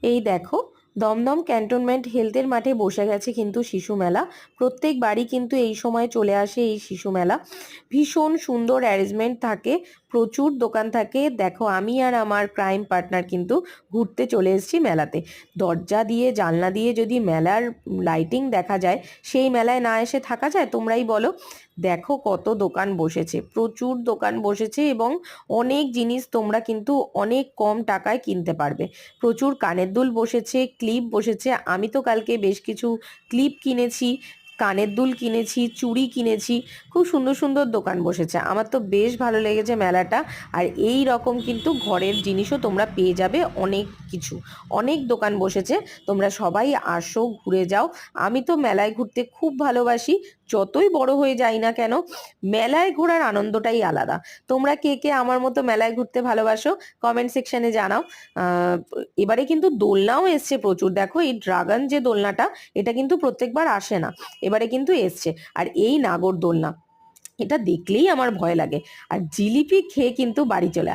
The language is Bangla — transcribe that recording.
এই দেখো, দমদম ক্যান্টনমেন্ট হেলথের মাঠে বসে গেছে কিন্তু শিশু মেলা। প্রত্যেক বাড়ি কিন্তু এই সময় চলে আসে এই শিশু মেলা। ভীষণ সুন্দর অ্যারেঞ্জমেন্ট থাকে, প্রচুর দোকান থাকে। দেখো, আমি আর আমার ক্রাইম পার্টনার কিন্তু ঘুরতে চলে এসেছি মেলাতে। দরজা দিয়ে জানলা দিয়ে যদি মেলার লাইটিং দেখা যায়, সেই মেলায় না এসে থাকা যায়? তোমরাই বলো। দেখো কত দোকান বসেছে, প্রচুর দোকান বসেছে, এবং অনেক জিনিস তোমরা কিন্তু অনেক কম টাকায় কিনতে পারবে। প্রচুর কানের দুল বসেছে, ক্লিপ বসেছে। আমি তো কালকে বেশ কিছু ক্লিপ কিনেছি, কানের দুল কিনেছি, চুড়ি কিনেছি। খুব সুন্দর সুন্দর দোকান বসেছে, আমার তো বেশ ভালো লেগেছে মেলাটা। আর এই রকম কিন্তু ঘরের জিনিসও তোমরা পেয়ে যাবে, অনেক কিছু, অনেক দোকান বসেছে। তোমরা সবাই আসো, ঘুরে যাও। আমি তো মেলায় ঘুরতে খুব ভালোবাসি, যতই বড় হয়ে যাই না কেন, মেলায় ঘোরার আনন্দটাই আলাদা। তোমরা কে কে আমার মতো মেলায় ঘুরতে ভালোবাসো, কমেন্ট সেকশনে জানাও। আহ এবারে কিন্তু দোলনাও এসছে প্রচুর। দেখো, এই ড্রাগন যে দোলনাটা, এটা কিন্তু প্রত্যেকবার আসে না, এবারে কিন্তু এসছে। আর এই নাগর দোলনা, এটা দেখলেই আমার ভয় লাগে। আর জিলিপি খেয়ে কিন্তু বাড়ি চলে